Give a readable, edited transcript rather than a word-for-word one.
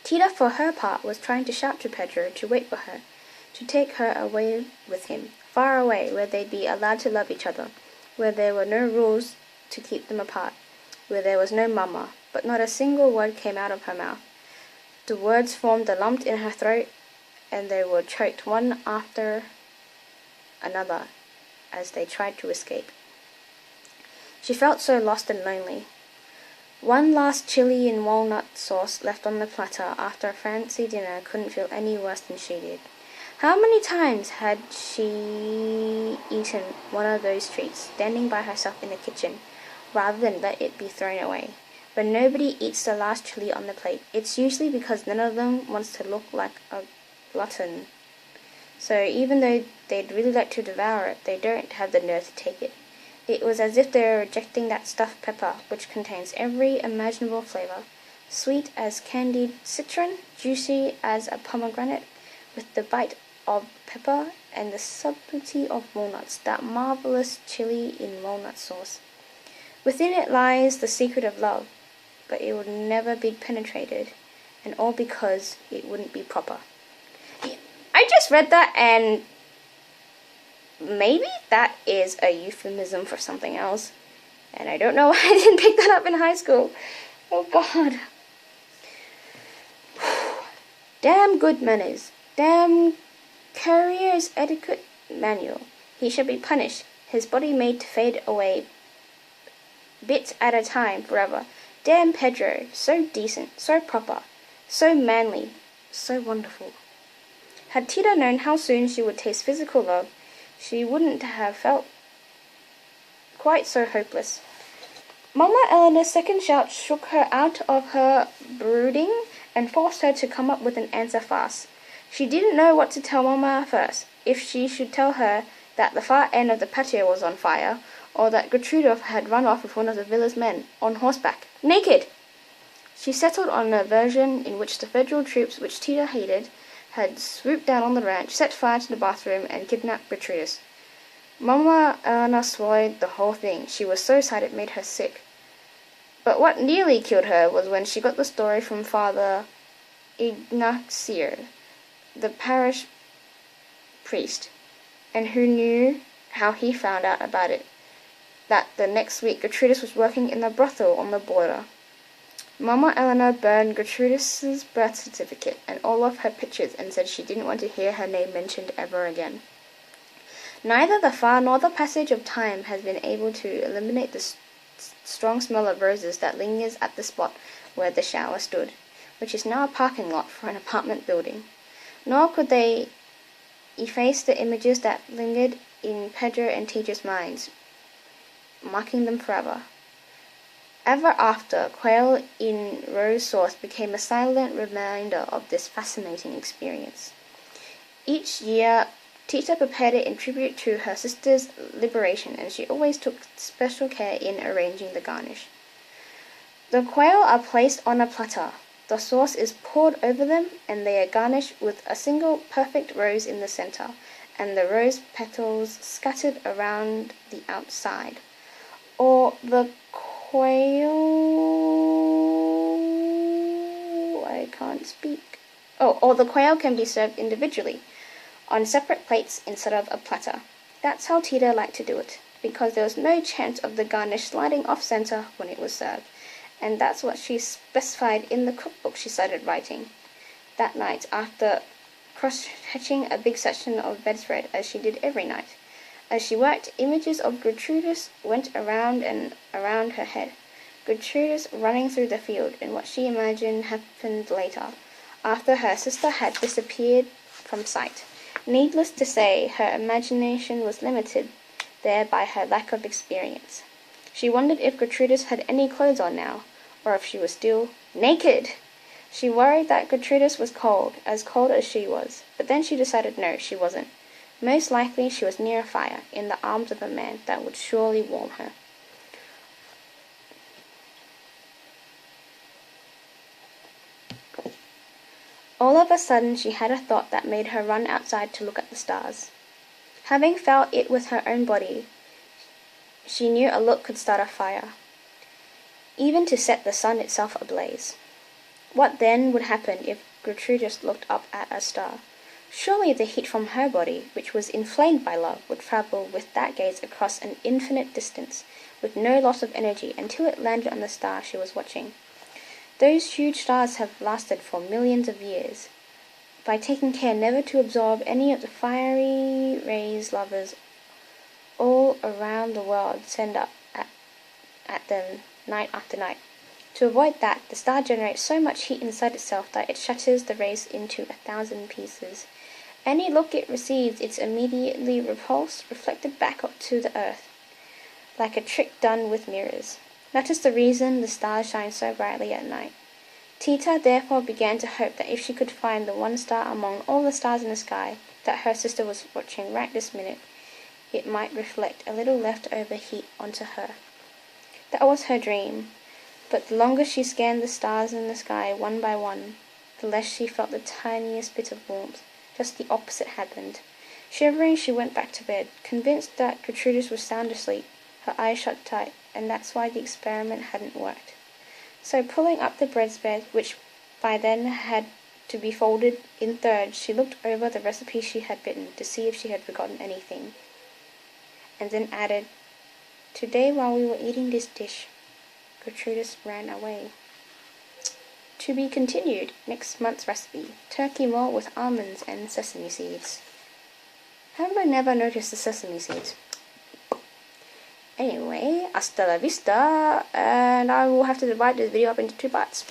Tita, for her part, was trying to shout to Pedro to wait for her, to take her away with him, far away, where they'd be allowed to love each other, where there were no rules to keep them apart, where there was no mama, but not a single word came out of her mouth. The words formed a lump in her throat, and they were choked one after another as they tried to escape. She felt so lost and lonely. One last chili and walnut sauce left on the platter after a fancy dinner couldn't feel any worse than she did. How many times had she eaten one of those treats, standing by herself in the kitchen, rather than let it be thrown away? But nobody eats the last chili on the plate. It's usually because none of them wants to look like a glutton. So even though they'd really like to devour it, they don't have the nerve to take it. It was as if they were rejecting that stuffed pepper, which contains every imaginable flavor, sweet as candied citron, juicy as a pomegranate, with the bite of pepper and the subtlety of walnuts, that marvelous chili in walnut sauce. Within it lies the secret of love, but it would never be penetrated, and all because it wouldn't be proper. I just read that, and maybe that is a euphemism for something else, and I don't know why I didn't pick that up in high school. Oh God. Damn good manners. Damn courier's etiquette manual. He should be punished, his body made to fade away bits at a time forever. Damn Pedro, so decent, so proper, so manly, so wonderful. Had Tita known how soon she would taste physical love, she wouldn't have felt quite so hopeless. Mama Eleanor's second shout shook her out of her brooding and forced her to come up with an answer fast. She didn't know what to tell Mama first, if she should tell her that the far end of the patio was on fire, or that Gertrude had run off with one of the villa's men, on horseback, naked. She settled on a version in which the federal troops, which Tita hated, had swooped down on the ranch, set fire to the bathroom, and kidnapped Gertrudis. Mama Eleanor swallowed the whole thing. She was so sad it made her sick. But what nearly killed her was when she got the story from Father Ignacio, the parish priest, and who knew how he found out about it, that the next week Gertrudis was working in the brothel on the border. Mama Eleanor burned Gertrudis' birth certificate and all of her pictures and said she didn't want to hear her name mentioned ever again. Neither the fire nor the passage of time has been able to eliminate the strong smell of roses that lingers at the spot where the shower stood, which is now a parking lot for an apartment building. Nor could they efface the images that lingered in Pedro and Tita's minds, marking them forever. Ever after, quail in rose sauce became a silent reminder of this fascinating experience. Each year, Tita prepared it in tribute to her sister's liberation, and she always took special care in arranging the garnish. The quail are placed on a platter. The sauce is poured over them, and they are garnished with a single perfect rose in the center, and the rose petals scattered around the outside. Or the quail... I can't speak. Or the quail can be served individually, on separate plates instead of a platter. That's how Tita liked to do it, because there was no chance of the garnish sliding off center when it was served, and that's what she specified in the cookbook she started writing. That night, after cross-hatching a big section of bedspread, as she did every night. As she worked, images of Gertrudis went around and around her head. Gertrudis running through the field, and what she imagined happened later, after her sister had disappeared from sight. Needless to say, her imagination was limited there by her lack of experience. She wondered if Gertrudis had any clothes on now, or if she was still naked. She worried that Gertrudis was cold as she was, but then she decided no, she wasn't. Most likely she was near a fire, in the arms of a man that would surely warm her. All of a sudden she had a thought that made her run outside to look at the stars. Having felt it with her own body, she knew a look could start a fire, even to set the sun itself ablaze. What then would happen if Gertrudis looked up at a star? Surely the heat from her body, which was inflamed by love, would travel with that gaze across an infinite distance, with no loss of energy, until it landed on the star she was watching. Those huge stars have lasted for millions of years. By taking care never to absorb any of the fiery rays lovers all around the world send up at them night after night. To avoid that, the star generates so much heat inside itself that it shatters the rays into 1,000 pieces. Any look it receives is immediately repulsed, reflected back up to the earth, like a trick done with mirrors. That is the reason the stars shine so brightly at night. Tita therefore began to hope that if she could find the one star among all the stars in the sky that her sister was watching right this minute, it might reflect a little leftover heat onto her. That was her dream, but the longer she scanned the stars in the sky one by one, the less she felt the tiniest bit of warmth. Just the opposite happened. Shivering, she went back to bed, convinced that Gertrudis was sound asleep, her eyes shut tight, and that's why the experiment hadn't worked. So pulling up the bedspread, which by then had to be folded in thirds, she looked over the recipe she had written to see if she had forgotten anything, and then added, "Today while we were eating this dish, Gertrudis ran away." To be continued. Next month's recipe: turkey mole with almonds and sesame seeds. Have I never noticed the sesame seeds? Anyway, hasta la vista, and I will have to divide this video up into 2 parts.